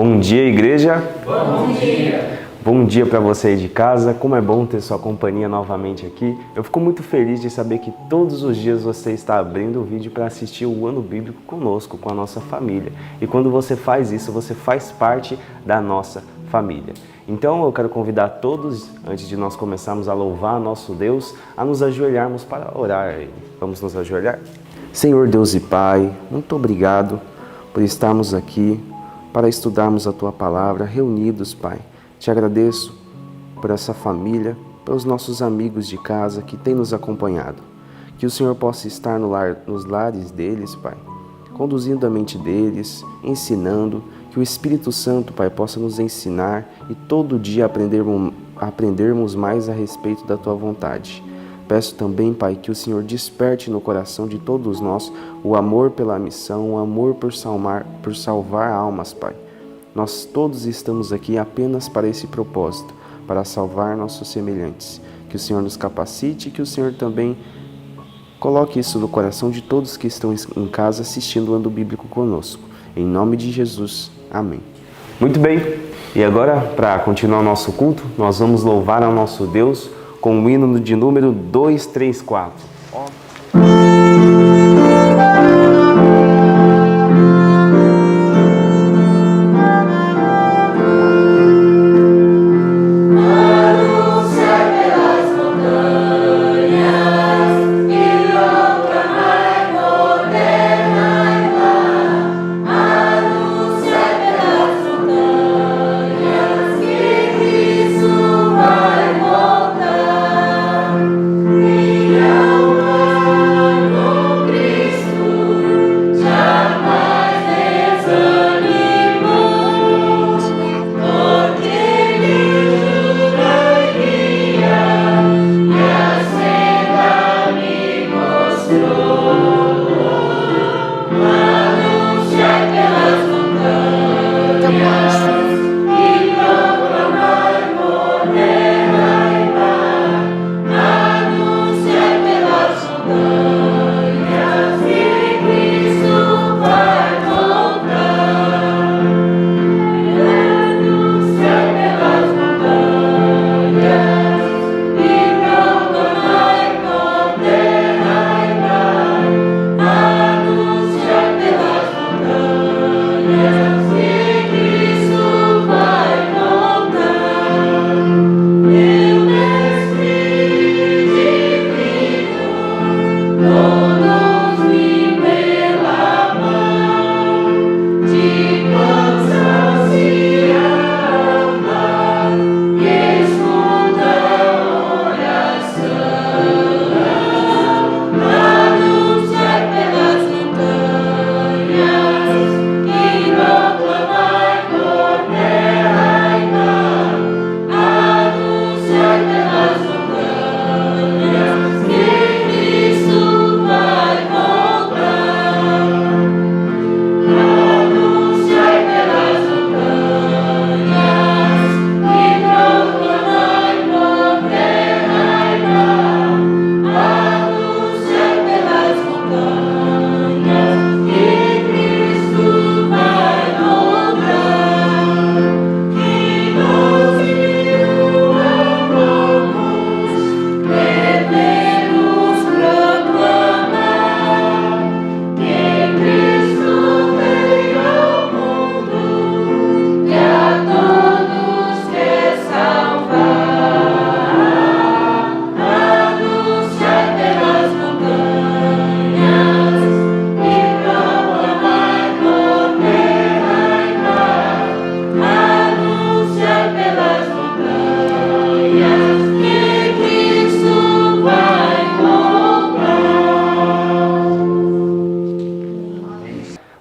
Bom dia, igreja. Bom dia. Bom dia para você aí de casa. Como é bom ter sua companhia novamente aqui. Eu fico muito feliz de saber que todos os dias você está abrindo o vídeo para assistir o Ano Bíblico conosco, com a nossa família. E quando você faz isso, você faz parte da nossa família. Então eu quero convidar todos, antes de nós começarmos a louvar nosso Deus, a nos ajoelharmos para orar a Ele. Vamos nos ajoelhar? Senhor Deus e Pai, muito obrigado por estarmos aqui para estudarmos a Tua Palavra, reunidos, Pai. Te agradeço por essa família, pelos nossos amigos de casa que têm nos acompanhado. Que o Senhor possa estar nos lares deles, Pai, conduzindo a mente deles, ensinando, que o Espírito Santo, Pai, possa nos ensinar e todo dia aprendermos mais a respeito da Tua vontade. Peço também, Pai, que o Senhor desperte no coração de todos nós o amor pela missão, o amor por salvar almas, Pai. Nós todos estamos aqui apenas para esse propósito, para salvar nossos semelhantes. Que o Senhor nos capacite e que o Senhor também coloque isso no coração de todos que estão em casa assistindo o Ano Bíblico conosco. Em nome de Jesus. Amém. Muito bem. E agora, para continuar o nosso culto, nós vamos louvar ao nosso Deus com o hino de número 234.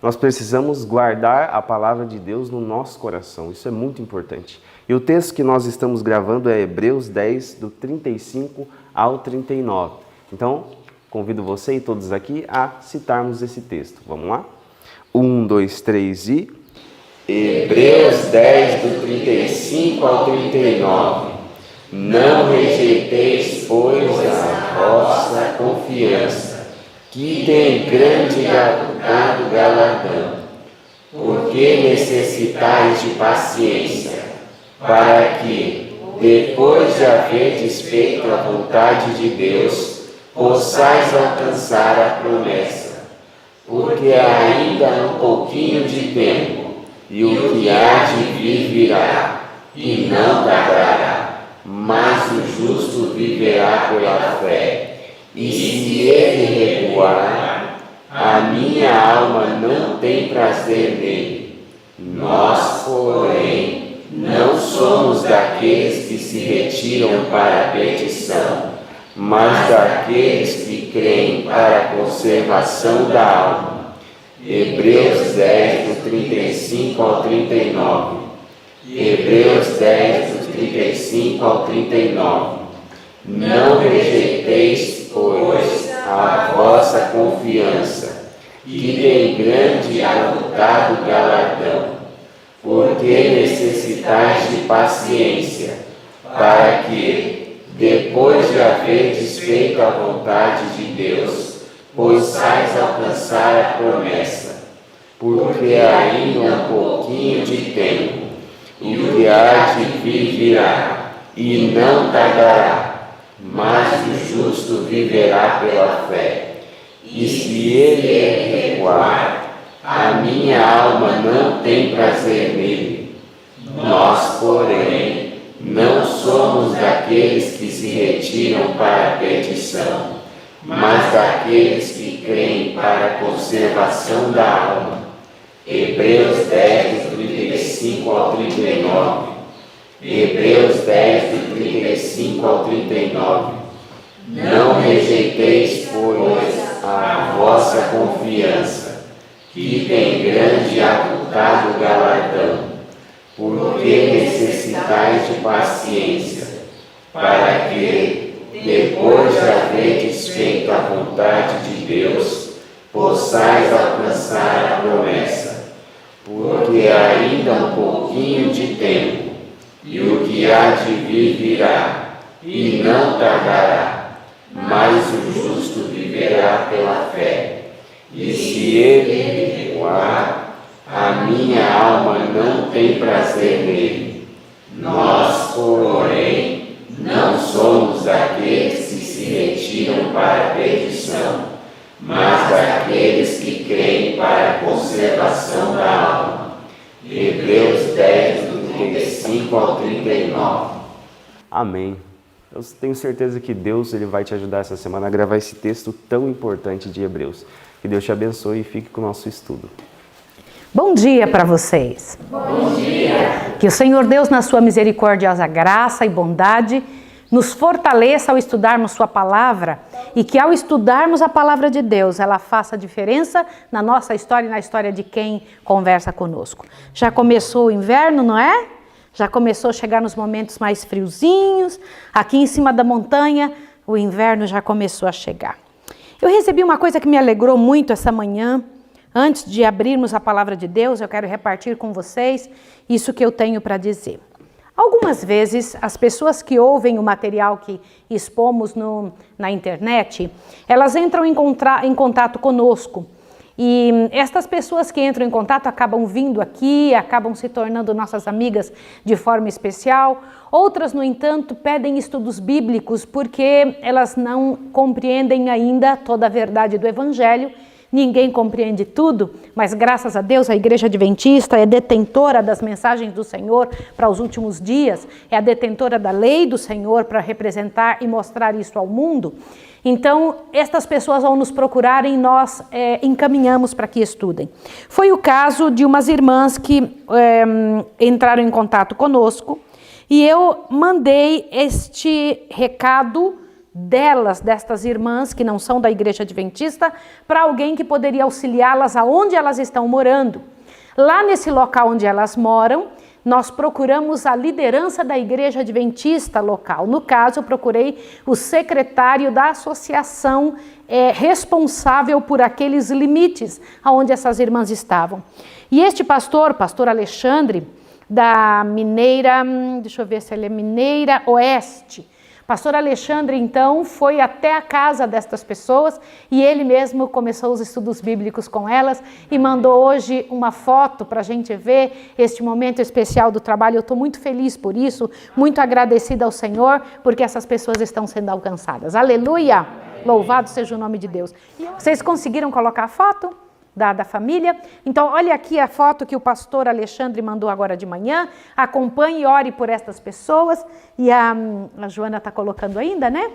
Nós precisamos guardar a palavra de Deus no nosso coração, isso é muito importante. E o texto que nós estamos gravando é Hebreus 10, do 35 ao 39. Então, convido você e todos aqui a citarmos esse texto. Vamos lá? 1, 2, 3 e... Hebreus 10, do 35 ao 39. Não rejeiteis, pois, a vossa confiança, que tem grande galardão, porque porque necessitais de paciência, para que, depois de haverdes feito a vontade de Deus, possais alcançar a promessa. Porque ainda há um pouquinho de tempo, e o que há de vir virá, e não tardará, mas o justo viverá pela fé. E se ele recuar, a minha alma não tem prazer nele. Nós, porém, não somos daqueles que se retiram para a perdição, mas daqueles que creem para a conservação da alma. Hebreus 10, do 35 ao 39. Hebreus 10, do 35 ao 39. Não rejeiteis, pois, a vossa confiança, que tem grande e avultado galardão, porque necessitais de paciência, para que, depois de haverdes feito a vontade de Deus, possais alcançar a promessa. Porque ainda um pouquinho de tempo, e o que há de vir virá, e não tardará, mas o justo viverá pela fé. E se ele recuar, a minha alma não tem prazer nele. Nós, porém, não somos daqueles que se retiram para a perdição, mas daqueles que creem para a conservação da alma. Hebreus 10, do 35 ao 39. Hebreus 10, do 35 ao 39. Não rejeiteis, pois, a vossa confiança, que tem grande e avultado galardão, porque necessitais de paciência, para que, depois de haverdes feito a vontade de Deus, possais alcançar a promessa. Porque ainda um pouquinho de tempo, e o que há de vir virá, e não tardará, mas o justo viverá pela fé. E se ele recuar, a minha alma não tem prazer nele. Nós, porém, não somos daqueles que se retiram para a perdição, mas daqueles que creem para a conservação da alma. Hebreus 10, do 35 ao 39. Amém. Eu tenho certeza que Deus ele vai te ajudar essa semana a gravar esse texto tão importante de Hebreus. Que Deus te abençoe e fique com o nosso estudo. Bom dia para vocês. Bom dia. Que o Senhor Deus, na sua misericordiosa graça e bondade, nos fortaleça ao estudarmos sua palavra e que ao estudarmos a palavra de Deus, ela faça diferença na nossa história e na história de quem conversa conosco. Já começou o inverno, não é? Já começou a chegar nos momentos mais friozinhos. Aqui em cima da montanha, o inverno já começou a chegar. Eu recebi uma coisa que me alegrou muito essa manhã. Antes de abrirmos a palavra de Deus, eu quero repartir com vocês isso que eu tenho para dizer. Algumas vezes, as pessoas que ouvem o material que expomos na internet, elas entram em contato conosco. E estas pessoas que entram em contato acabam vindo aqui, acabam se tornando nossas amigas de forma especial. Outras, no entanto, pedem estudos bíblicos porque elas não compreendem ainda toda a verdade do Evangelho. Ninguém compreende tudo, mas graças a Deus a Igreja Adventista é detentora das mensagens do Senhor para os últimos dias, é a detentora da lei do Senhor para representar e mostrar isso ao mundo. Então, estas pessoas ao nos procurarem, nós encaminhamos para que estudem. Foi o caso de umas irmãs que entraram em contato conosco e eu mandei este recado destas irmãs que não são da Igreja Adventista, para alguém que poderia auxiliá-las aonde elas estão morando. Lá nesse local onde elas moram, nós procuramos a liderança da Igreja Adventista local. No caso, eu procurei o secretário da associação responsável por aqueles limites aonde essas irmãs estavam. E este pastor Alexandre, da Mineira, deixa eu ver se ele é Mineira Oeste, Pastor Alexandre, então, foi até a casa destas pessoas e ele mesmo começou os estudos bíblicos com elas e mandou hoje uma foto para a gente ver este momento especial do trabalho. Eu estou muito feliz por isso, muito agradecida ao Senhor, porque essas pessoas estão sendo alcançadas. Aleluia! Louvado seja o nome de Deus. Vocês conseguiram colocar a foto da família? Então, olha aqui a foto que o pastor Alexandre mandou agora de manhã. Acompanhe e ore por estas pessoas. E a Joana está colocando ainda, né?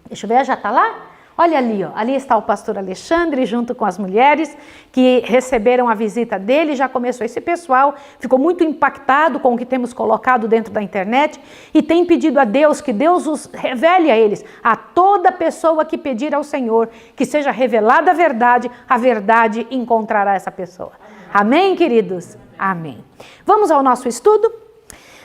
Deixa eu ver, já está lá? Olha ali, ó, ali está o pastor Alexandre junto com as mulheres que receberam a visita dele. Já começou esse pessoal, ficou muito impactado com o que temos colocado dentro da internet e tem pedido a Deus que Deus os revele a eles, a toda pessoa que pedir ao Senhor, que seja revelada a verdade encontrará essa pessoa. Amém, queridos? Amém. Vamos ao nosso estudo?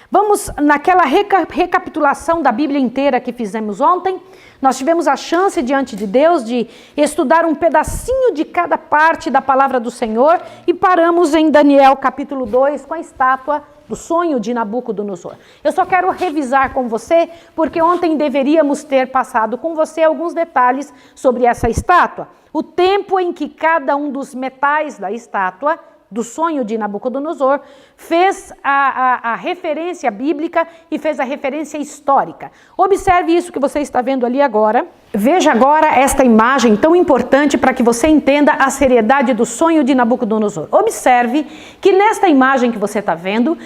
Vamos naquela recapitulação da Bíblia inteira que fizemos ontem. Nós tivemos a chance diante de Deus de estudar um pedacinho de cada parte da palavra do Senhor e paramos em Daniel capítulo 2 com a estátua do sonho de Nabucodonosor. Eu só quero revisar com você, porque ontem deveríamos ter passado com você alguns detalhes sobre essa estátua. O tempo em que cada um dos metais da estátua do sonho de Nabucodonosor, fez a referência bíblica e fez a referência histórica. Observe isso que você está vendo ali agora. Veja agora esta imagem tão importante para que você entenda a seriedade do sonho de Nabucodonosor. Observe que nesta imagem que você está vendo,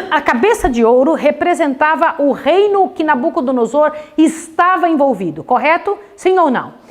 a cabeça de ouro representava o reino que Nabucodonosor estava envolvido, correto? Sim ou não?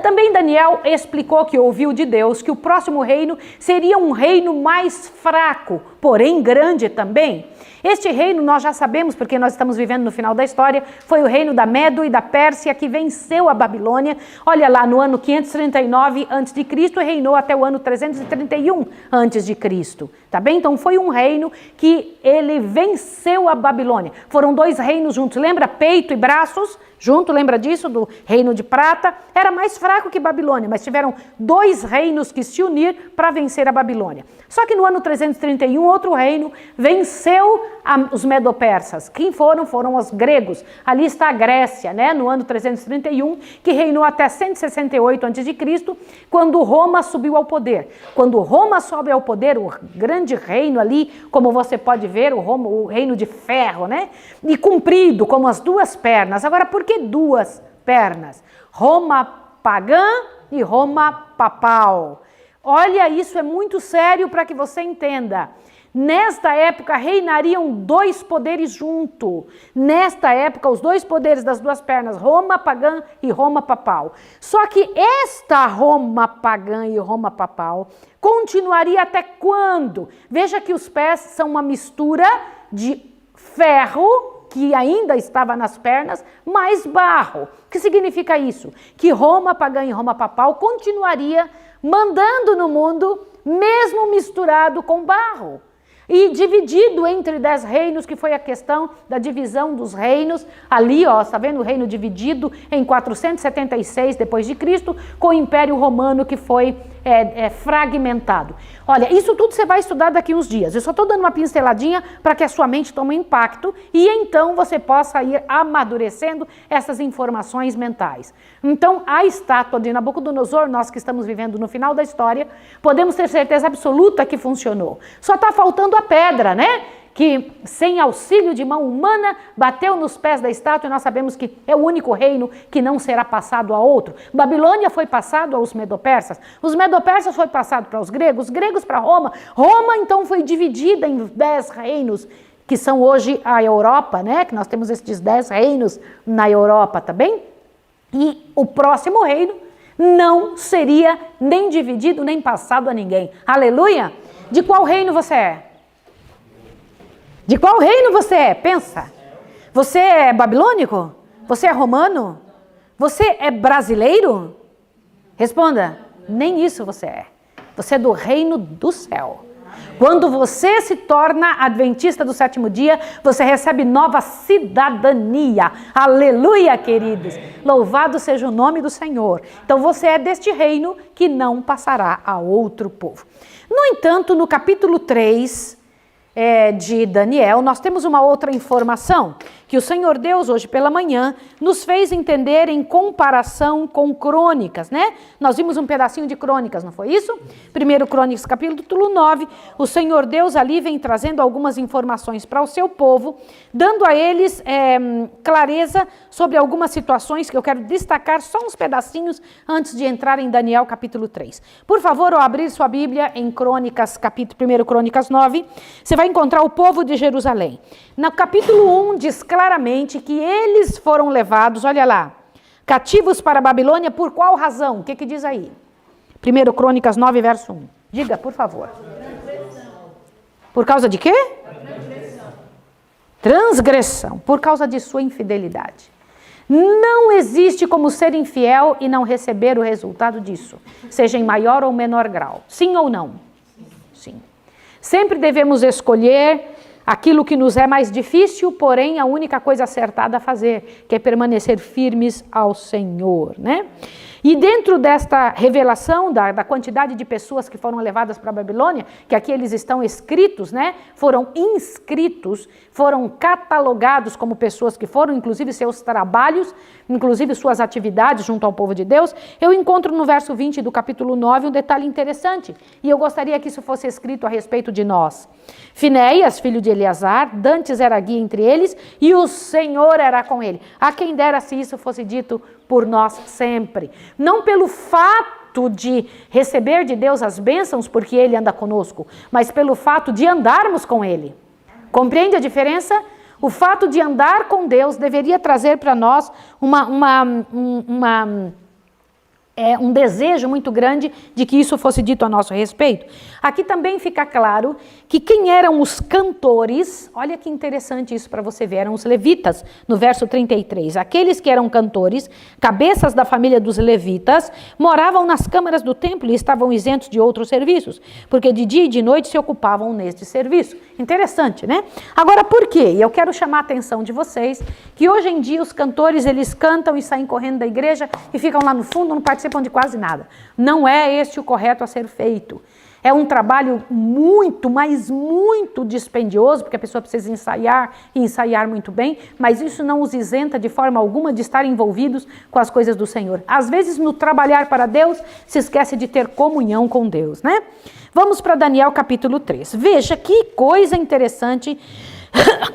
Também Daniel explicou que ouviu de Deus que o próximo reino seria um reino mais fraco, porém grande também. Este reino nós já sabemos, porque nós estamos vivendo no final da história, foi o reino da Medo e da Pérsia que venceu a Babilônia. Olha lá, no ano 539 a.C. e reinou até o ano 331 a.C. Tá bem? Então foi um reino que ele venceu a Babilônia. Foram dois reinos juntos, lembra? Peito e braços junto, lembra disso? Do reino de prata. Era mais fraco que Babilônia, mas tiveram dois reinos que se unir para vencer a Babilônia. Só que no ano 331, outro reino venceu os medo-persas. Quem foram? Foram os gregos. Ali está a Grécia, né? No ano 331, que reinou até 168 a.C., quando Roma subiu ao poder. Quando Roma sobe ao poder, o grande reino ali, como você pode ver, o reino de ferro, né? E comprido, como as duas pernas. Agora, por que duas pernas? Roma pagã e Roma papal. Olha, isso é muito sério para que você entenda. Nesta época reinariam dois poderes junto. Nesta época, os dois poderes das duas pernas, Roma pagã e Roma papal. Só que esta Roma pagã e Roma papal continuaria até quando? Veja que os pés são uma mistura de ferro, que ainda estava nas pernas, mais barro. O que significa isso? Que Roma pagã e Roma papal continuaria mandando no mundo, mesmo misturado com barro. E dividido entre 10 reinos, que foi a questão da divisão dos reinos. Ali, ó, está vendo o reino dividido em 476 depois de Cristo, com o Império Romano que foi fragmentado. Olha, isso tudo você vai estudar daqui uns dias. Eu só estou dando uma pinceladinha para que a sua mente tome um impacto e então você possa ir amadurecendo essas informações mentais. Então, a estátua de Nabucodonosor, nós que estamos vivendo no final da história, podemos ter certeza absoluta que funcionou. Só está faltando a pedra, né? Que sem auxílio de mão humana bateu nos pés da estátua, e nós sabemos que é o único reino que não será passado a outro. Babilônia foi passado aos medo-persas, os medo-persas foi passado para os gregos para Roma. Roma então foi dividida em 10 reinos, que são hoje a Europa, né? Que nós temos esses 10 reinos na Europa, tá bem? E o próximo reino não seria nem dividido nem passado a ninguém. Aleluia! De qual reino você é? De qual reino você é? Pensa. Você é babilônico? Você é romano? Você é brasileiro? Responda. Nem isso você é. Você é do reino do céu. Quando você se torna adventista do sétimo dia, você recebe nova cidadania. Aleluia, queridos. Louvado seja o nome do Senhor. Então você é deste reino que não passará a outro povo. No entanto, no capítulo 3... de Daniel, nós temos uma outra informação, que o Senhor Deus, hoje pela manhã, nos fez entender em comparação com Crônicas, né? Nós vimos um pedacinho de Crônicas, não foi isso? 1 Crônicas, capítulo 9, o Senhor Deus ali vem trazendo algumas informações para o seu povo, dando a eles clareza sobre algumas situações que eu quero destacar só uns pedacinhos antes de entrar em Daniel capítulo 3. Por favor, ao abrir sua Bíblia em Crônicas, 1 Crônicas 9, você vai encontrar o povo de Jerusalém. No capítulo 1 diz claramente que eles foram levados, olha lá, cativos para a Babilônia por qual razão? O que diz aí? 1 Crônicas 9, verso 1. Diga, por favor. Por causa de quê? Transgressão. Por causa de sua infidelidade. Não existe como ser infiel e não receber o resultado disso, seja em maior ou menor grau. Sim ou não? Sim. Sempre devemos escolher aquilo que nos é mais difícil, porém a única coisa acertada a fazer, que é permanecer firmes ao Senhor, né? E dentro desta revelação da quantidade de pessoas que foram levadas para a Babilônia, que aqui eles estão escritos, né? Foram inscritos, foram catalogados como pessoas que foram, inclusive seus trabalhos, inclusive suas atividades junto ao povo de Deus, eu encontro no verso 20 do capítulo 9 um detalhe interessante, e eu gostaria que isso fosse escrito a respeito de nós. Finéias, filho de Eleazar, dantes era guia entre eles, e o Senhor era com ele. A quem dera se isso fosse dito por nós sempre. Não pelo fato de receber de Deus as bênçãos, porque Ele anda conosco, mas pelo fato de andarmos com Ele. Compreende a diferença? O fato de andar com Deus deveria trazer para nós um desejo muito grande de que isso fosse dito a nosso respeito. Aqui também fica claro que quem eram os cantores, olha que interessante isso para você ver, eram os levitas, no verso 33. Aqueles que eram cantores, cabeças da família dos levitas, moravam nas câmaras do templo e estavam isentos de outros serviços, porque de dia e de noite se ocupavam neste serviço. Interessante, né? Agora, por quê? E eu quero chamar a atenção de vocês que hoje em dia os cantores, eles cantam e saem correndo da igreja e ficam lá no fundo, não participam de quase nada. Não é este o correto a ser feito. É um trabalho muito, mas muito dispendioso, porque a pessoa precisa ensaiar e ensaiar muito bem, mas isso não os isenta de forma alguma de estar envolvidos com as coisas do Senhor. Às vezes, no trabalhar para Deus, se esquece de ter comunhão com Deus, né? Vamos para Daniel capítulo 3. Veja que coisa interessante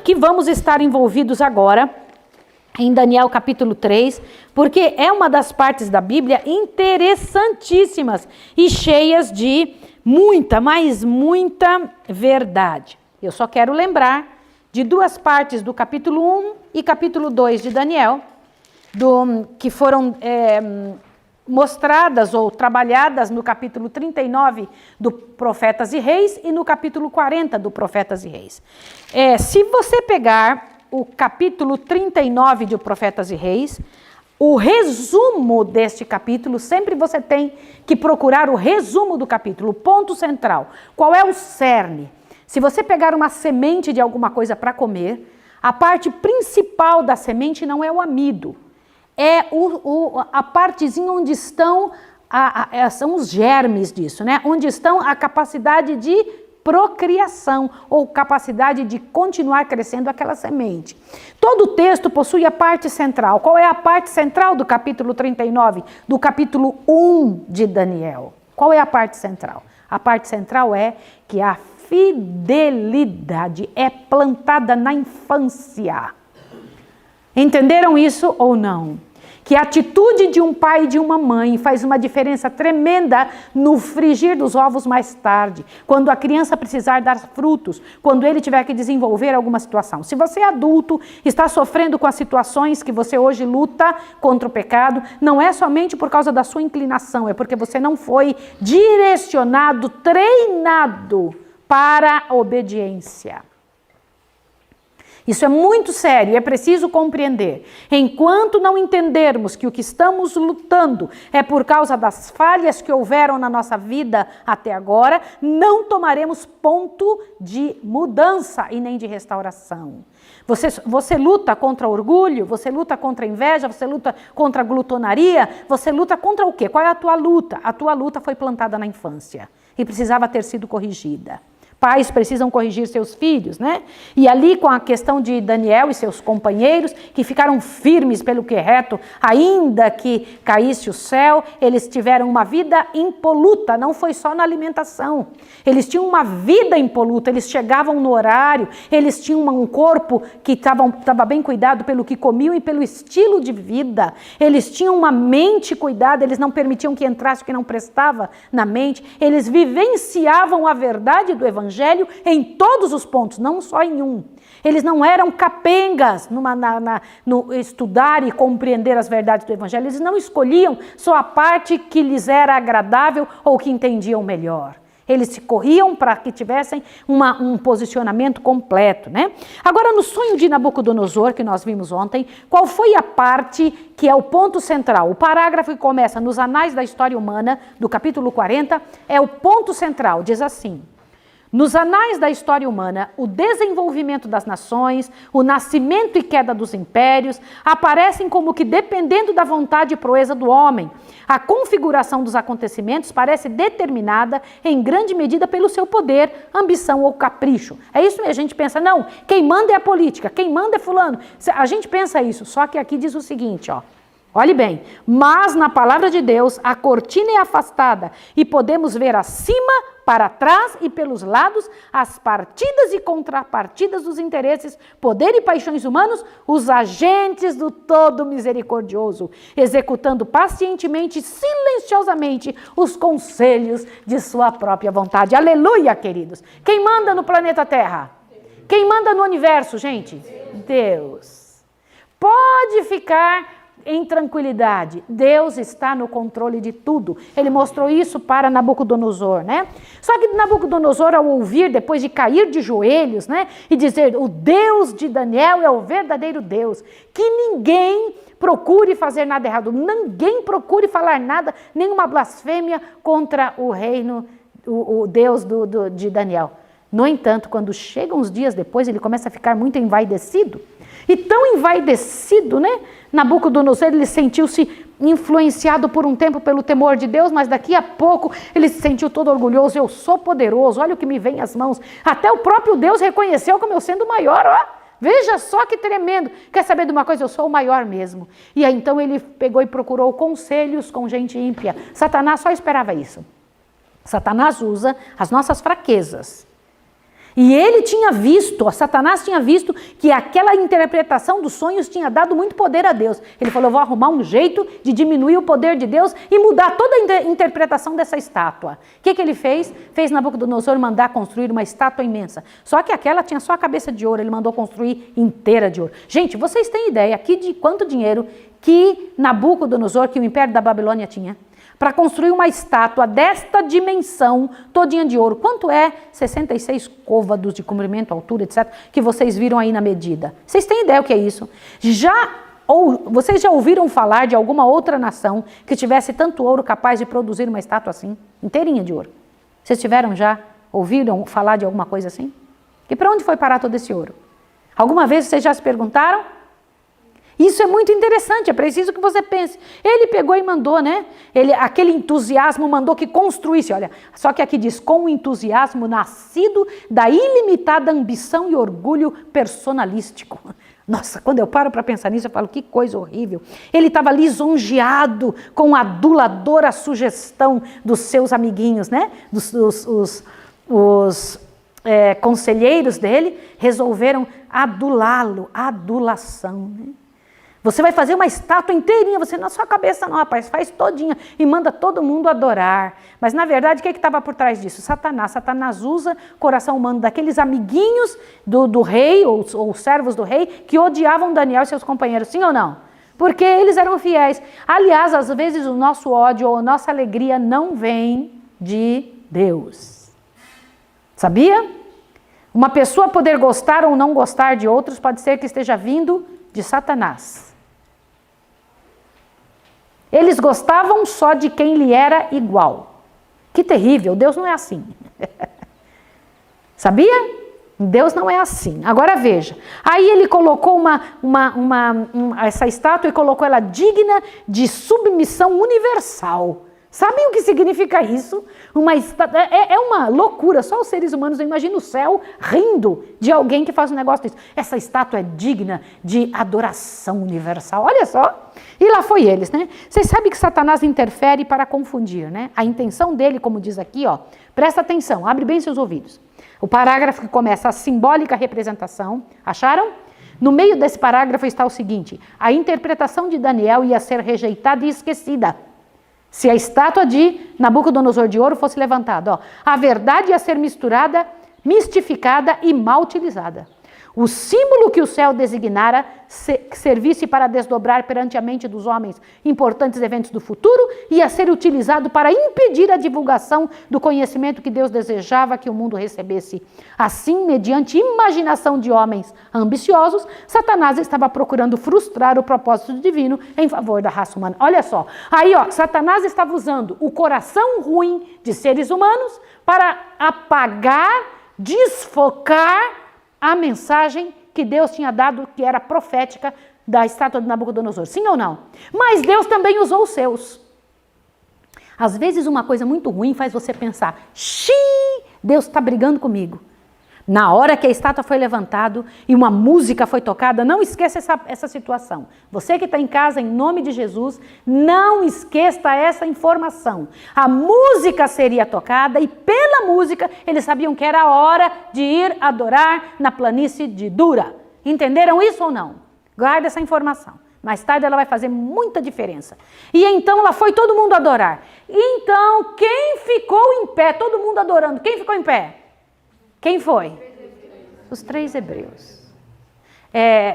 que vamos estar envolvidos agora em Daniel capítulo 3, porque é uma das partes da Bíblia interessantíssimas e cheias de muita, mas muita verdade. Eu só quero lembrar de duas partes do capítulo 1 e capítulo 2 de Daniel, que foram mostradas ou trabalhadas no capítulo 39 do Profetas e Reis e no capítulo 40 do Profetas e Reis. Se você pegar o capítulo 39 de Profetas e Reis, o resumo deste capítulo, sempre você tem que procurar o resumo do capítulo, o ponto central. Qual é o cerne? Se você pegar uma semente de alguma coisa para comer, a parte principal da semente não é o amido, é a partezinha onde estão, são os germes disso, né? Onde estão a capacidade de procriação ou capacidade de continuar crescendo aquela semente. Todo o texto possui a parte central. Qual é a parte central do capítulo 39, do capítulo 1 de Daniel? Qual é a parte central? A parte central é que a fidelidade é plantada na infância. Entenderam isso ou não? Que a atitude de um pai e de uma mãe faz uma diferença tremenda no frigir dos ovos mais tarde, quando a criança precisar dar frutos, quando ele tiver que desenvolver alguma situação. Se você é adulto, está sofrendo com as situações que você hoje luta contra o pecado, não é somente por causa da sua inclinação, é porque você não foi direcionado, treinado para a obediência. Isso é muito sério, é preciso compreender. Enquanto não entendermos que o que estamos lutando é por causa das falhas que houveram na nossa vida até agora, não tomaremos ponto de mudança e nem de restauração. Você luta contra orgulho, você luta contra inveja, você luta contra glutonaria, você luta contra o quê? Qual é a tua luta? A tua luta foi plantada na infância e precisava ter sido corrigida. Pais precisam corrigir seus filhos, né? E ali com a questão de Daniel e seus companheiros, que ficaram firmes pelo que é reto, ainda que caísse o céu, eles tiveram uma vida impoluta, não foi só na alimentação. Eles tinham uma vida impoluta, eles chegavam no horário, eles tinham um corpo que estava bem cuidado pelo que comiam e pelo estilo de vida. Eles tinham uma mente cuidada, eles não permitiam que entrasse o que não prestava na mente. Eles vivenciavam a verdade do Evangelho em todos os pontos, não só em um. Eles não eram capengas no estudar e compreender as verdades do Evangelho. Eles não escolhiam só a parte que lhes era agradável ou que entendiam melhor. Eles se corriam para que tivessem um posicionamento completo, né? Agora, no sonho de Nabucodonosor, que nós vimos ontem, qual foi a parte que é o ponto central? O parágrafo que começa nos Anais da História Humana, do capítulo 40, é o ponto central, diz assim: nos anais da história humana, o desenvolvimento das nações, o nascimento e queda dos impérios, aparecem como que dependendo da vontade e proeza do homem. A configuração dos acontecimentos parece determinada em grande medida pelo seu poder, ambição ou capricho. É isso que a gente pensa, não, quem manda é a política, quem manda é fulano. A gente pensa isso, só que aqui diz o seguinte, ó. Olhe bem, mas na palavra de Deus a cortina é afastada e podemos ver acima, para trás e pelos lados as partidas e contrapartidas dos interesses, poder e paixões humanos, os agentes do todo misericordioso, executando pacientemente e silenciosamente os conselhos de sua própria vontade. Aleluia, queridos! Quem manda no planeta Terra? Quem manda no universo, gente? Deus. Pode ficar em tranquilidade, Deus está no controle de tudo. Ele mostrou isso para Nabucodonosor, né? Só que Nabucodonosor, ao ouvir, depois de cair de joelhos, né? E dizer, o Deus de Daniel é o verdadeiro Deus, que ninguém procure fazer nada errado, ninguém procure falar nada, nenhuma blasfêmia contra o reino, o Deus de Daniel. No entanto, quando chegam os dias depois, ele começa a ficar muito envaidecido. E tão envaidecido, né? Nabucodonosor, ele sentiu-se influenciado por um tempo pelo temor de Deus, mas daqui a pouco ele se sentiu todo orgulhoso. Eu sou poderoso, olha o que me vem às mãos. Até o próprio Deus reconheceu como eu sendo maior, ó. Veja só que tremendo. Quer saber de uma coisa? Eu sou o maior mesmo. E aí então ele pegou e procurou conselhos com gente ímpia. Satanás só esperava isso. Satanás usa as nossas fraquezas. E ele tinha visto, Satanás tinha visto que aquela interpretação dos sonhos tinha dado muito poder a Deus. Ele falou, eu vou arrumar um jeito de diminuir o poder de Deus e mudar toda a interpretação dessa estátua. O que ele fez? Fez Nabucodonosor mandar construir uma estátua imensa. Só que aquela tinha só a cabeça de ouro, ele mandou construir inteira de ouro. Gente, vocês têm ideia aqui de quanto dinheiro que Nabucodonosor, que o Império da Babilônia tinha? Para construir uma estátua desta dimensão, todinha de ouro. Quanto é 66 côvados de comprimento, altura, etc., que vocês viram aí na medida? Vocês têm ideia o que é isso? Vocês já ouviram falar de alguma outra nação que tivesse tanto ouro capaz de produzir uma estátua assim? Inteirinha de ouro. Vocês ouviram falar de alguma coisa assim? E para onde foi parar todo esse ouro? Alguma vez vocês já se perguntaram? Isso é muito interessante, é preciso que você pense. Ele pegou e mandou, né? Aquele entusiasmo mandou que construísse, olha. Só que aqui diz, com o entusiasmo nascido da ilimitada ambição e orgulho personalístico. Nossa, quando eu paro para pensar nisso, eu falo, que coisa horrível. Ele estava lisonjeado com a aduladora sugestão dos seus amiguinhos, né? Os conselheiros dele resolveram adulá-lo, adulação, né? Você vai fazer uma estátua inteirinha, você na sua cabeça não, rapaz, faz todinha e manda todo mundo adorar. Mas na verdade, o que estava por trás disso? Satanás. Satanás usa o coração humano daqueles amiguinhos do rei, ou servos do rei, que odiavam Daniel e seus companheiros, sim ou não? Porque eles eram fiéis. Aliás, às vezes o nosso ódio ou a nossa alegria não vem de Deus. Sabia? Uma pessoa poder gostar ou não gostar de outros pode ser que esteja vindo de Satanás. Eles gostavam só de quem lhe era igual. Que terrível, Deus não é assim. Sabia? Deus não é assim. Agora veja, aí ele colocou essa estátua e colocou ela digna de submissão universal. Sabem o que significa isso? É uma loucura, só os seres humanos não imaginam o céu rindo de alguém que faz um negócio desse. Essa estátua é digna de adoração universal, olha só. E lá foi eles, né? Vocês sabem que Satanás interfere para confundir, né? A intenção dele, como diz aqui, ó, presta atenção, abre bem seus ouvidos. O parágrafo que começa a simbólica representação, acharam? No meio desse parágrafo está o seguinte: a interpretação de Daniel ia ser rejeitada e esquecida se a estátua de Nabucodonosor de ouro fosse levantada. Ó, a verdade ia ser misturada, mistificada e mal utilizada. O símbolo que o céu designara servisse para desdobrar perante a mente dos homens importantes eventos do futuro, ia ser utilizado para impedir a divulgação do conhecimento que Deus desejava que o mundo recebesse. Assim, mediante imaginação de homens ambiciosos, Satanás estava procurando frustrar o propósito divino em favor da raça humana. Olha só, aí ó, Satanás estava usando o coração ruim de seres humanos para apagar, desfocar a mensagem que Deus tinha dado, que era profética da estátua de Nabucodonosor. Sim ou não? Mas Deus também usou os seus. Às vezes uma coisa muito ruim faz você pensar, xiii, Deus está brigando comigo. Na hora que a estátua foi levantada e uma música foi tocada, não esqueça essa situação. Você que está em casa, em nome de Jesus, não esqueça essa informação. A música seria tocada e pela música eles sabiam que era a hora de ir adorar na planície de Dura. Entenderam isso ou não? Guarda essa informação. Mais tarde ela vai fazer muita diferença. E então lá foi todo mundo adorar. Então quem ficou em pé? Todo mundo adorando. Quem ficou em pé? Quem foi? Os 3 hebreus.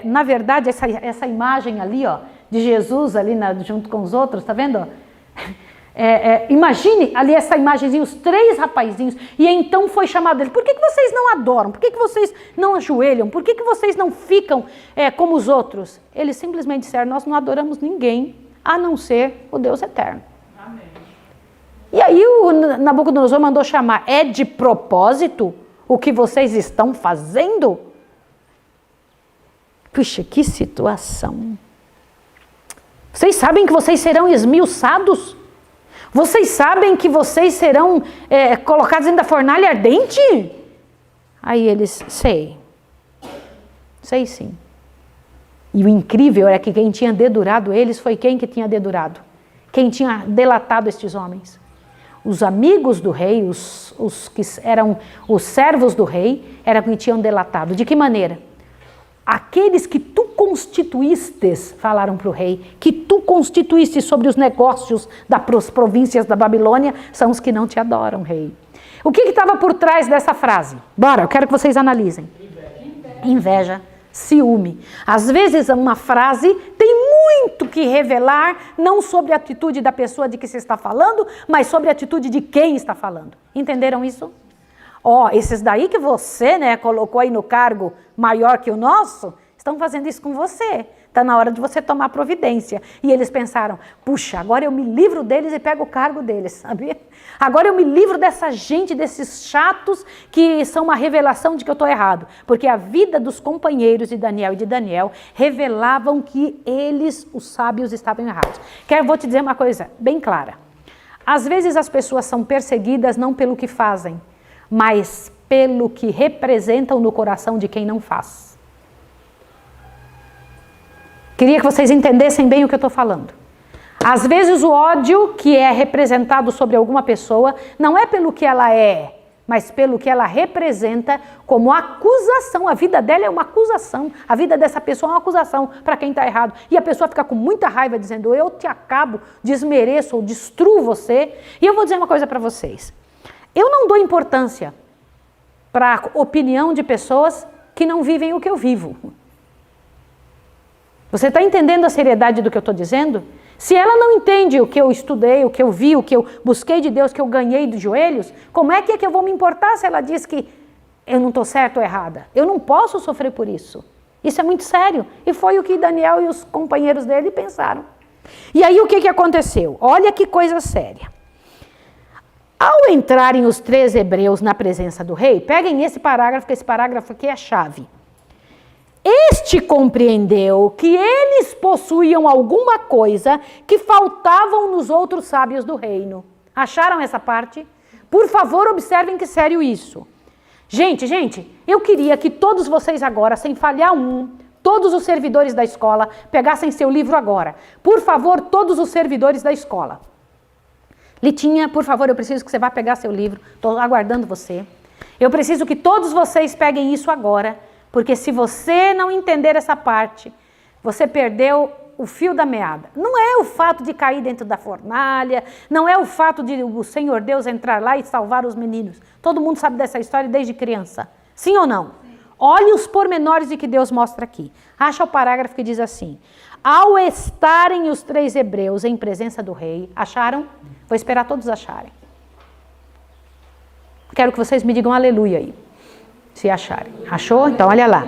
Na verdade, essa imagem ali, ó, de Jesus ali junto com os outros, tá vendo? Imagine ali essa imagenzinha, os 3 rapazinhos, e então foi chamado ele. Por que vocês não adoram? Por que vocês não ajoelham? Por que vocês não ficam como os outros? Eles simplesmente disseram, nós não adoramos ninguém, a não ser o Deus eterno. Amém. E aí o Nabucodonosor mandou chamar, é de propósito o que vocês estão fazendo? Puxa, que situação. Vocês sabem que vocês serão esmiuçados? Vocês sabem que vocês serão colocados dentro da fornalha ardente? Aí eles, sei sim. E o incrível é que quem tinha dedurado eles foi quem que tinha dedurado? Quem tinha delatado estes homens? Os amigos do rei, os que eram os servos do rei, eram que tinham delatado. De que maneira? Aqueles que tu constituístes, falaram para o rei, que tu constituíste sobre os negócios das províncias da Babilônia, são os que não te adoram, rei. O que estava por trás dessa frase? Bora, eu quero que vocês analisem. Inveja. Ciúme. Às vezes uma frase tem muito que revelar, não sobre a atitude da pessoa de que se está falando, mas sobre a atitude de quem está falando. Entenderam isso? Esses daí que você, colocou aí no cargo maior que o nosso, estão fazendo isso com você. Está na hora de você tomar providência. E eles pensaram, puxa, agora eu me livro deles e pego o cargo deles, sabia? Agora eu me livro dessa gente, desses chatos que são uma revelação de que eu estou errado. Porque a vida dos companheiros de Daniel revelavam que eles, os sábios, estavam errados. Vou te dizer uma coisa bem clara. Às vezes as pessoas são perseguidas não pelo que fazem, mas pelo que representam no coração de quem não faz. Queria que vocês entendessem bem o que eu estou falando. Às vezes o ódio que é representado sobre alguma pessoa não é pelo que ela é, mas pelo que ela representa como acusação. A vida dela é uma acusação. A vida dessa pessoa é uma acusação para quem está errado. E a pessoa fica com muita raiva dizendo, eu te acabo, desmereço ou destruo você. E eu vou dizer uma coisa para vocês. Eu não dou importância para a opinião de pessoas que não vivem o que eu vivo. Você está entendendo a seriedade do que eu estou dizendo? Se ela não entende o que eu estudei, o que eu vi, o que eu busquei de Deus, que eu ganhei dos joelhos, como é que eu vou me importar se ela diz que eu não estou certa ou errada? Eu não posso sofrer por isso. Isso é muito sério. E foi o que Daniel e os companheiros dele pensaram. E aí o que aconteceu? Olha que coisa séria. Ao entrarem os 3 hebreus na presença do rei, peguem esse parágrafo, que esse parágrafo aqui é a chave. Este compreendeu que eles possuíam alguma coisa que faltavam nos outros sábios do reino. Acharam essa parte? Por favor, observem que sério isso. Gente, eu queria que todos vocês agora, sem falhar todos os servidores da escola, pegassem seu livro agora. Por favor, todos os servidores da escola. Litinha, por favor, eu preciso que você vá pegar seu livro. Estou aguardando você. Eu preciso que todos vocês peguem isso agora, porque se você não entender essa parte, você perdeu o fio da meada. Não é o fato de cair dentro da fornalha, não é o fato de o Senhor Deus entrar lá e salvar os meninos. Todo mundo sabe dessa história desde criança. Sim ou não? Olhe os pormenores de que Deus mostra aqui. Acha o parágrafo que diz assim: ao estarem os 3 hebreus em presença do rei, acharam? Vou esperar todos acharem. Quero que vocês me digam aleluia aí, se acharem. Achou? Então olha lá.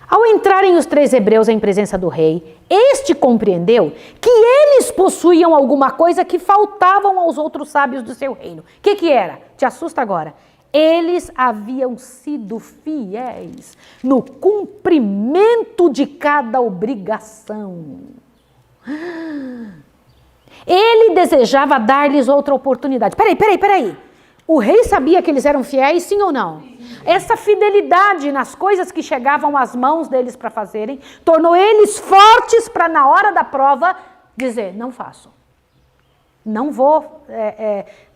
Ao entrarem os 3 hebreus em presença do rei, este compreendeu que eles possuíam alguma coisa que faltavam aos outros sábios do seu reino. O que era? Te assusta agora? Eles haviam sido fiéis no cumprimento de cada obrigação. Ele desejava dar-lhes outra oportunidade. Peraí. O rei sabia que eles eram fiéis, sim ou não? Essa fidelidade nas coisas que chegavam às mãos deles para fazerem, tornou eles fortes para, na hora da prova, dizer: não faço. Não vou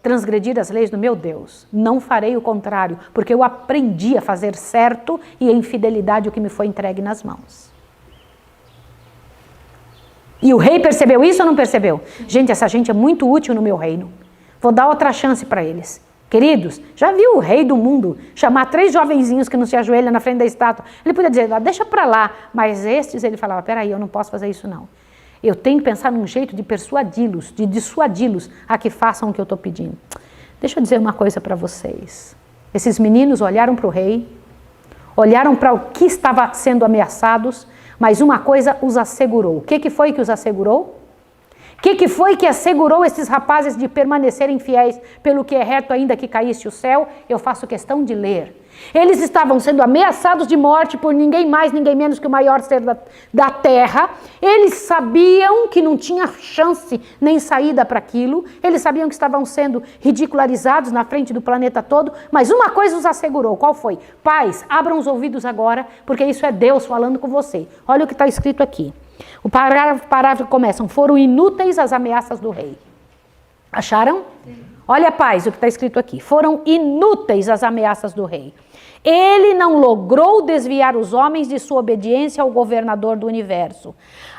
transgredir as leis do meu Deus. Não farei o contrário, porque eu aprendi a fazer certo e em fidelidade o que me foi entregue nas mãos. E o rei percebeu isso ou não percebeu? Gente, essa gente é muito útil no meu reino. Vou dar outra chance para eles. Queridos, já viu o rei do mundo chamar 3 jovenzinhos que não se ajoelham na frente da estátua? Ele podia dizer: deixa para lá. Mas estes, ele falava: peraí, eu não posso fazer isso não. Eu tenho que pensar num jeito de persuadi-los, de dissuadi-los a que façam o que eu estou pedindo. Deixa eu dizer uma coisa para vocês. Esses meninos olharam para o rei, olharam para o que estava sendo ameaçados, mas uma coisa os assegurou. O que foi que os assegurou? O que foi que assegurou esses rapazes de permanecerem fiéis pelo que é reto ainda que caísse o céu? Eu faço questão de ler. Eles estavam sendo ameaçados de morte por ninguém mais, ninguém menos que o maior ser da terra. Eles sabiam que não tinha chance nem saída para aquilo. Eles sabiam que estavam sendo ridicularizados na frente do planeta todo. Mas uma coisa os assegurou. Qual foi? Pais, abram os ouvidos agora, porque isso é Deus falando com você. Olha o que está escrito aqui. O parágrafo começa: foram inúteis as ameaças do rei. Acharam? Olha, pais, o que está escrito aqui. Foram inúteis as ameaças do rei. Ele não logrou desviar os homens de sua obediência ao governador do universo.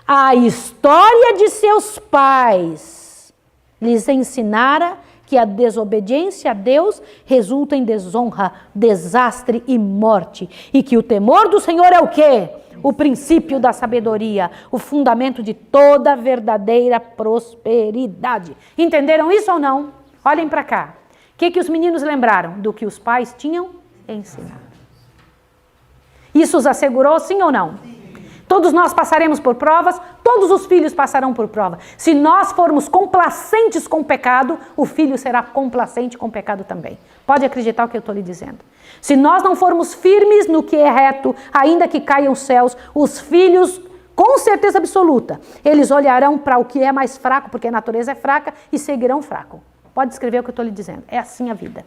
A história de seus pais lhes ensinara que a desobediência a Deus resulta em desonra, desastre e morte. E que o temor do Senhor é o quê? O princípio da sabedoria, o fundamento de toda verdadeira prosperidade. Entenderam isso ou não? Olhem para cá. O que os meninos lembraram? Do que os pais tinham ensinado. Isso os assegurou, sim ou não? Sim. Todos nós passaremos por provas, todos os filhos passarão por prova. Se nós formos complacentes com o pecado, o filho será complacente com o pecado também. Pode acreditar o que eu estou lhe dizendo. Se nós não formos firmes no que é reto, ainda que caiam os céus, os filhos, com certeza absoluta, eles olharão para o que é mais fraco, porque a natureza é fraca, e seguirão fraco. Pode escrever o que eu estou lhe dizendo. É assim a vida.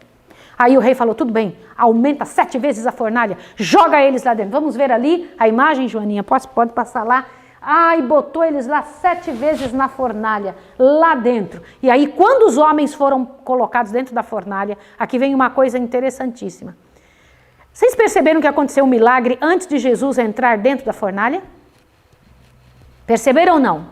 Aí o rei falou: tudo bem, aumenta 7 vezes a fornalha, joga eles lá dentro. Vamos ver ali a imagem, Joaninha, pode passar lá. E botou eles lá 7 vezes na fornalha, lá dentro. E aí, quando os homens foram colocados dentro da fornalha, aqui vem uma coisa interessantíssima. Vocês perceberam que aconteceu um milagre antes de Jesus entrar dentro da fornalha? Perceberam ou não?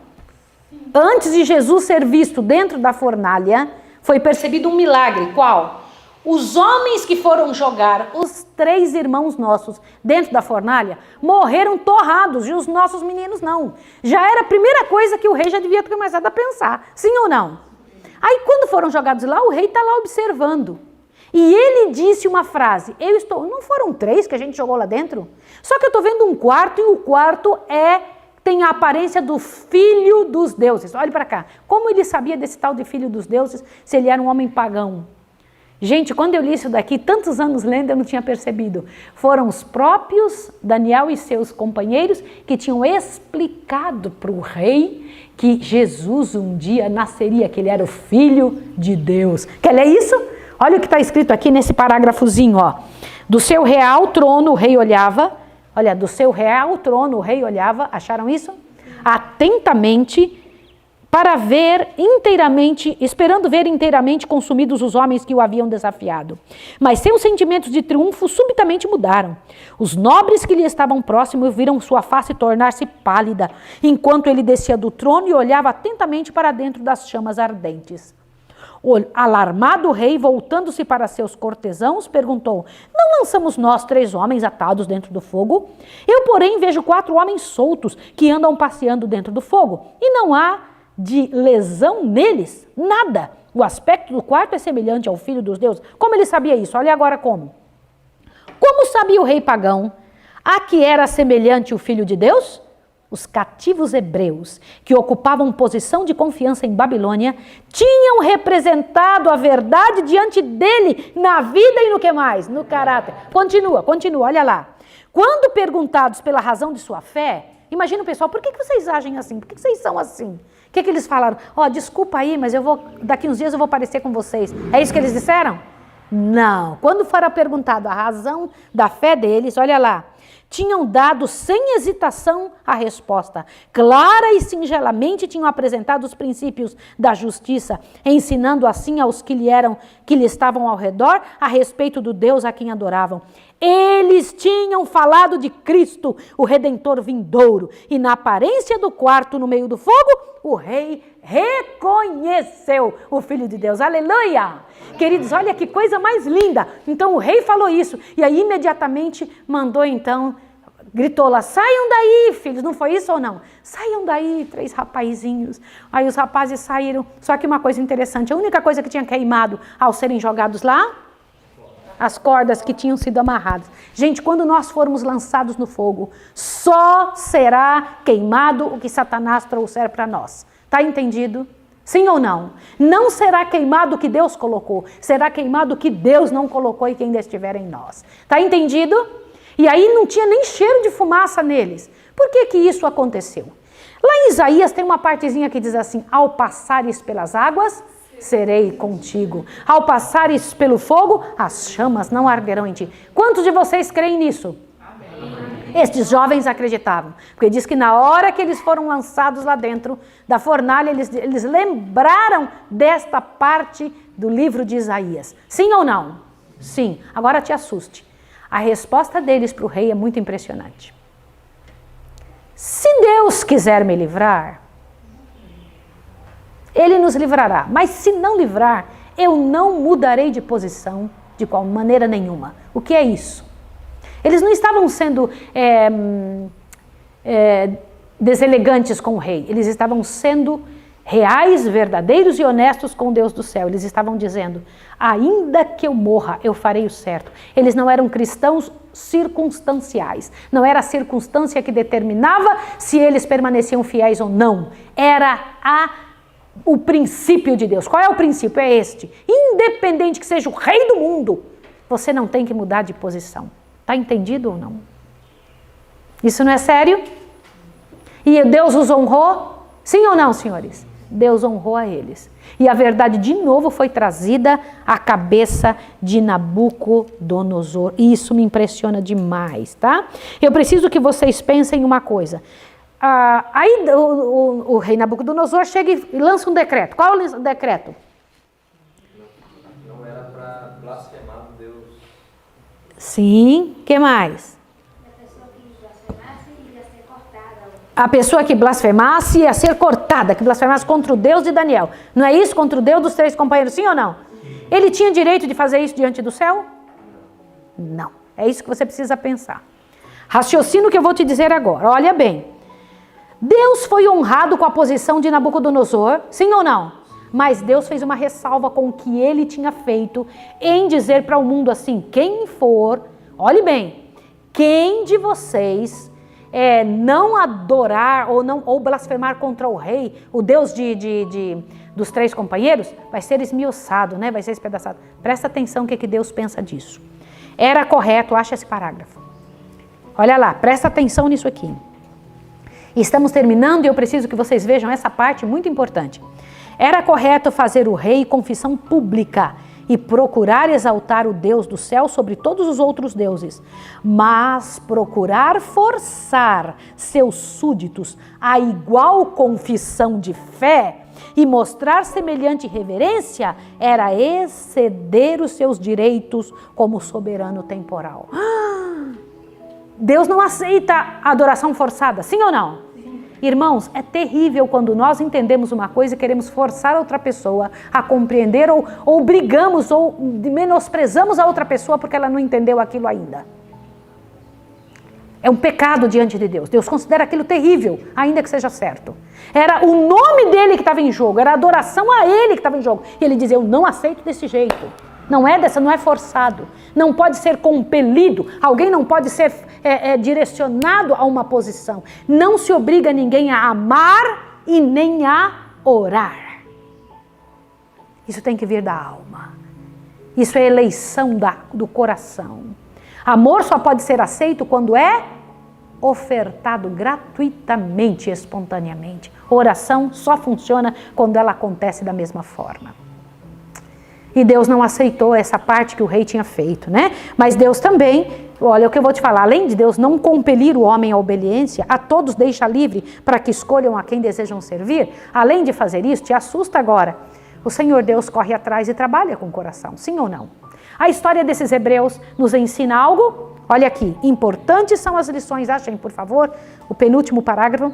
Antes de Jesus ser visto dentro da fornalha, foi percebido um milagre. Qual? Os homens que foram jogar os 3 irmãos nossos dentro da fornalha morreram torrados, e os nossos meninos não. Já era a primeira coisa que o rei já devia ter começado a pensar. Sim ou não? Aí quando foram jogados lá, o rei está lá observando. E ele disse uma frase: não foram 3 que a gente jogou lá dentro? Só que eu estou vendo um quarto, e o quarto tem a aparência do filho dos deuses. Olhe para cá. Como ele sabia desse tal de filho dos deuses, se ele era um homem pagão? Gente, quando eu li isso daqui, tantos anos lendo, eu não tinha percebido. Foram os próprios Daniel e seus companheiros que tinham explicado para o rei que Jesus um dia nasceria, que ele era o Filho de Deus. Quer ler isso? Olha o que está escrito aqui nesse parágrafozinho, ó. Do seu real trono o rei olhava, olha, do seu real trono o rei olhava, acharam isso? Atentamente, para ver inteiramente, esperando ver inteiramente consumidos os homens que o haviam desafiado. Mas seus sentimentos de triunfo subitamente mudaram. Os nobres que lhe estavam próximos viram sua face tornar-se pálida, enquanto ele descia do trono e olhava atentamente para dentro das chamas ardentes. O alarmado rei, voltando-se para seus cortesãos, perguntou: não lançamos nós 3 homens atados dentro do fogo? Eu, porém, vejo 4 homens soltos que andam passeando dentro do fogo, e não há de lesão neles, nada. O aspecto do quarto é semelhante ao Filho dos deuses. Como ele sabia isso? Olha agora como. Como sabia o rei pagão a que era semelhante o Filho de Deus? Os cativos hebreus, que ocupavam posição de confiança em Babilônia, tinham representado a verdade diante dele na vida e no que mais? No caráter. Continua, olha lá. Quando perguntados pela razão de sua fé, imagina o pessoal, por que vocês agem assim? Por que vocês são assim? O que eles falaram? Desculpa aí, mas daqui uns dias eu vou aparecer com vocês. É isso que eles disseram? Não. Quando fora perguntado a razão da fé deles, olha lá, tinham dado sem hesitação a resposta. Clara e singelamente tinham apresentado os princípios da justiça, ensinando assim aos que lhe estavam ao redor a respeito do Deus a quem adoravam. Eles tinham falado de Cristo, o Redentor vindouro, e na aparência do quarto no meio do fogo, o rei reconheceu o Filho de Deus. Aleluia! Queridos, olha que coisa mais linda. Então o rei falou isso, e aí imediatamente mandou gritou lá: saiam daí, filhos. Não foi isso ou não? Saiam daí, 3 rapazinhos. Aí os rapazes saíram. Só que uma coisa interessante, a única coisa que tinha queimado ao serem jogados lá, as cordas que tinham sido amarradas. Gente, quando nós formos lançados no fogo, só será queimado o que Satanás trouxer para nós. Está entendido? Sim ou não? Não será queimado o que Deus colocou, será queimado o que Deus não colocou e que ainda estiver em nós. Está entendido? E aí não tinha nem cheiro de fumaça neles. Por que isso aconteceu? Lá em Isaías tem uma partezinha que diz assim: ao passares pelas águas, serei contigo. Ao passares pelo fogo, as chamas não arderão em ti. Quantos de vocês creem nisso? Amém. Estes jovens acreditavam, porque diz que na hora que eles foram lançados lá dentro da fornalha, eles lembraram desta parte do livro de Isaías. Sim ou não? Sim. Agora te assuste. A resposta deles para o rei é muito impressionante. Se Deus quiser me livrar, Ele nos livrará. Mas se não livrar, eu não mudarei de posição de qual maneira nenhuma. O que é isso? Eles não estavam sendo deselegantes com o rei. Eles estavam sendo reais, verdadeiros e honestos com o Deus do céu. Eles estavam dizendo: ainda que eu morra, eu farei o certo. Eles não eram cristãos circunstanciais. Não era a circunstância que determinava se eles permaneciam fiéis ou não. Era o princípio de Deus. Qual é o princípio? É este: independente que seja o rei do mundo, você não tem que mudar de posição. Está entendido ou não? Isso não é sério? E Deus os honrou? Sim ou não, senhores? Deus honrou a eles. E a verdade de novo foi trazida à cabeça de Nabucodonosor. E isso me impressiona demais, tá? Eu preciso que vocês pensem uma coisa. Aí o rei Nabucodonosor chega e lança um decreto. Qual é o decreto? Não era para blasfemar Deus. Sim, o que mais? A pessoa que blasfemasse ia ser cortada, que blasfemasse contra o Deus de Daniel. Não é isso? Contra o Deus dos 3 companheiros, sim ou não? Ele tinha direito de fazer isso diante do céu? Não. É isso que você precisa pensar. Raciocina o que eu vou te dizer agora. Olha bem. Deus foi honrado com a posição de Nabucodonosor, sim ou não? Mas Deus fez uma ressalva com o que ele tinha feito em dizer para o mundo assim: quem for, olhe bem, quem de vocês não adorar ou blasfemar contra o rei, o Deus dos 3 companheiros, vai ser esmiuçado, né? Vai ser espedaçado. Presta atenção o que Deus pensa disso. Era correto, acha esse parágrafo. Olha lá, presta atenção nisso aqui. Estamos terminando e eu preciso que vocês vejam essa parte muito importante. Era correto fazer o rei confissão pública e procurar exaltar o Deus do céu sobre todos os outros deuses, mas procurar forçar seus súditos a igual confissão de fé e mostrar semelhante reverência era exceder os seus direitos como soberano temporal. Deus não aceita a adoração forçada, sim ou não? Sim. Irmãos, é terrível quando nós entendemos uma coisa e queremos forçar a outra pessoa a compreender ou brigamos ou menosprezamos a outra pessoa porque ela não entendeu aquilo ainda. É um pecado diante de Deus. Deus considera aquilo terrível, ainda que seja certo. Era o nome dele que estava em jogo, era a adoração a ele que estava em jogo. E ele dizia, eu não aceito desse jeito. Não é forçado, não pode ser compelido, alguém não pode ser direcionado a uma posição. Não se obriga ninguém a amar e nem a orar. Isso tem que vir da alma. Isso é eleição do coração. Amor só pode ser aceito quando é ofertado gratuitamente, espontaneamente. Oração só funciona quando ela acontece da mesma forma. E Deus não aceitou essa parte que o rei tinha feito, né? Mas Deus também, olha o que eu vou te falar, além de Deus não compelir o homem à obediência, a todos deixa livre para que escolham a quem desejam servir, além de fazer isso, te assusta agora, o Senhor Deus corre atrás e trabalha com o coração, sim ou não? A história desses hebreus nos ensina algo, olha aqui, importantes são as lições, achem por favor, o penúltimo parágrafo,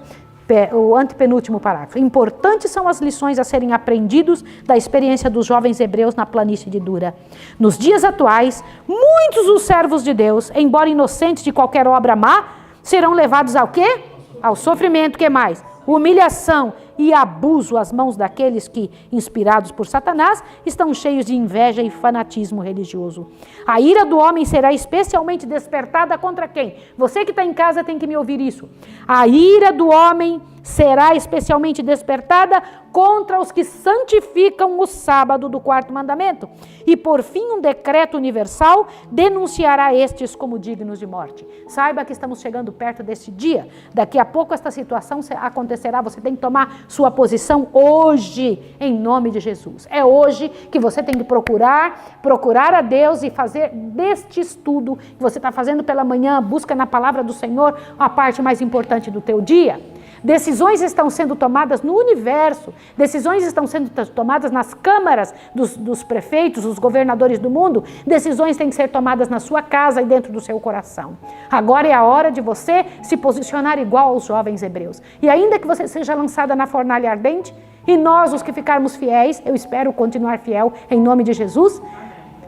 o antepenúltimo parágrafo. Importantes são as lições a serem aprendidos da experiência dos jovens hebreus na planície de Dura. Nos dias atuais, muitos dos servos de Deus, embora inocentes de qualquer obra má, serão levados ao quê? Ao sofrimento, que mais? Humilhação e abuso às mãos daqueles que, inspirados por Satanás, estão cheios de inveja e fanatismo religioso. A ira do homem será especialmente despertada contra quem? Você que está em casa tem que me ouvir isso. A ira do homem será especialmente despertada contra os que santificam o sábado do 4º mandamento. E por fim, um decreto universal denunciará estes como dignos de morte. Saiba que estamos chegando perto desse dia. Daqui a pouco esta situação acontecerá. Você tem que tomar sua posição hoje, em nome de Jesus. É hoje que você tem que procurar a Deus e fazer deste estudo que você está fazendo pela manhã, busca na palavra do Senhor, a parte mais importante do teu dia. Decisões estão sendo tomadas no universo, decisões estão sendo tomadas nas câmaras dos prefeitos, dos governadores do mundo, decisões têm que ser tomadas na sua casa e dentro do seu coração. Agora é a hora de você se posicionar igual aos jovens hebreus. E ainda que você seja lançada na fornalha ardente, e nós, os que ficarmos fiéis, eu espero continuar fiel em nome de Jesus,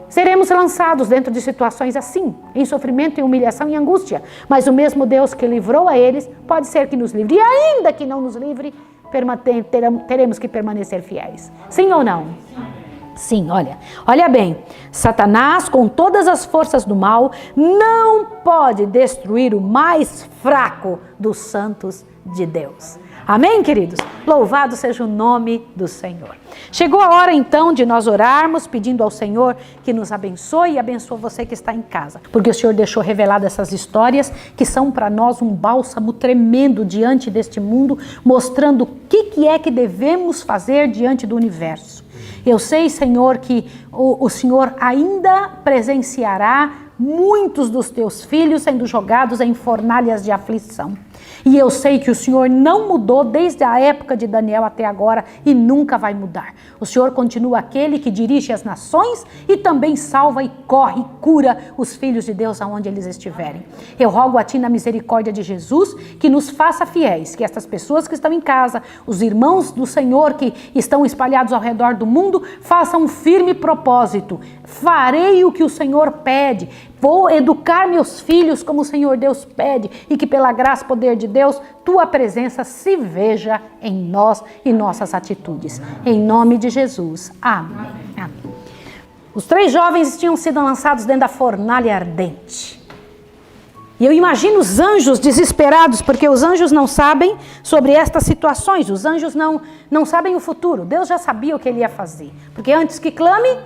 seremos lançados dentro de situações assim, em sofrimento, em humilhação e angústia. Mas o mesmo Deus que livrou a eles, pode ser que nos livre. E ainda que não nos livre, teremos que permanecer fiéis. Sim ou não? Sim, olha bem. Satanás, com todas as forças do mal, não pode destruir o mais fraco dos santos de Deus. Amém, queridos? Louvado seja o nome do Senhor. Chegou a hora, então, de nós orarmos, pedindo ao Senhor que nos abençoe e abençoe você que está em casa. Porque o Senhor deixou reveladas essas histórias que são para nós um bálsamo tremendo diante deste mundo, mostrando o que é que devemos fazer diante do universo. Eu sei, Senhor, que o Senhor ainda presenciará muitos dos teus filhos sendo jogados em fornalhas de aflição. E eu sei que o Senhor não mudou desde a época de Daniel até agora e nunca vai mudar. O Senhor continua aquele que dirige as nações e também salva e corre e cura os filhos de Deus aonde eles estiverem. Eu rogo a Ti na misericórdia de Jesus que nos faça fiéis, que estas pessoas que estão em casa, os irmãos do Senhor que estão espalhados ao redor do mundo, façam um firme propósito. Farei o que o Senhor pede. Vou educar meus filhos como o Senhor Deus pede e que pela graça e poder de Deus, Tua presença se veja em nós e nossas atitudes. Em nome de Jesus. Amém. Amém. Os 3 jovens tinham sido lançados dentro da fornalha ardente. E eu imagino os anjos desesperados, porque os anjos não sabem sobre estas situações. Os anjos não sabem o futuro. Deus já sabia o que ele ia fazer. Porque antes que clame,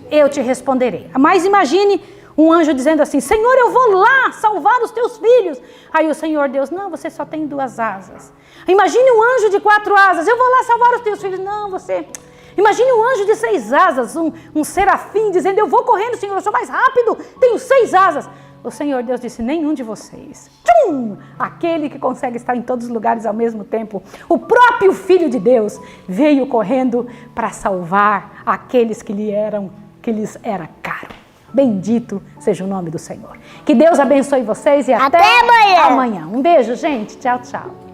eu te responderei. Mas imagine um anjo dizendo assim: Senhor, eu vou lá salvar os teus filhos. Aí o Senhor Deus: não, você só tem 2 asas. Imagine um anjo de 4 asas: eu vou lá salvar os teus filhos. Não, você... Imagine um anjo de 6 asas, um serafim dizendo: eu vou correndo, Senhor, eu sou mais rápido, tenho 6 asas. O Senhor Deus disse: nenhum de vocês. Tchum! Aquele que consegue estar em todos os lugares ao mesmo tempo, o próprio Filho de Deus, veio correndo para salvar aqueles que lhes era caro. Bendito seja o nome do Senhor. Que Deus abençoe vocês e até amanhã. Um beijo, gente. Tchau, tchau.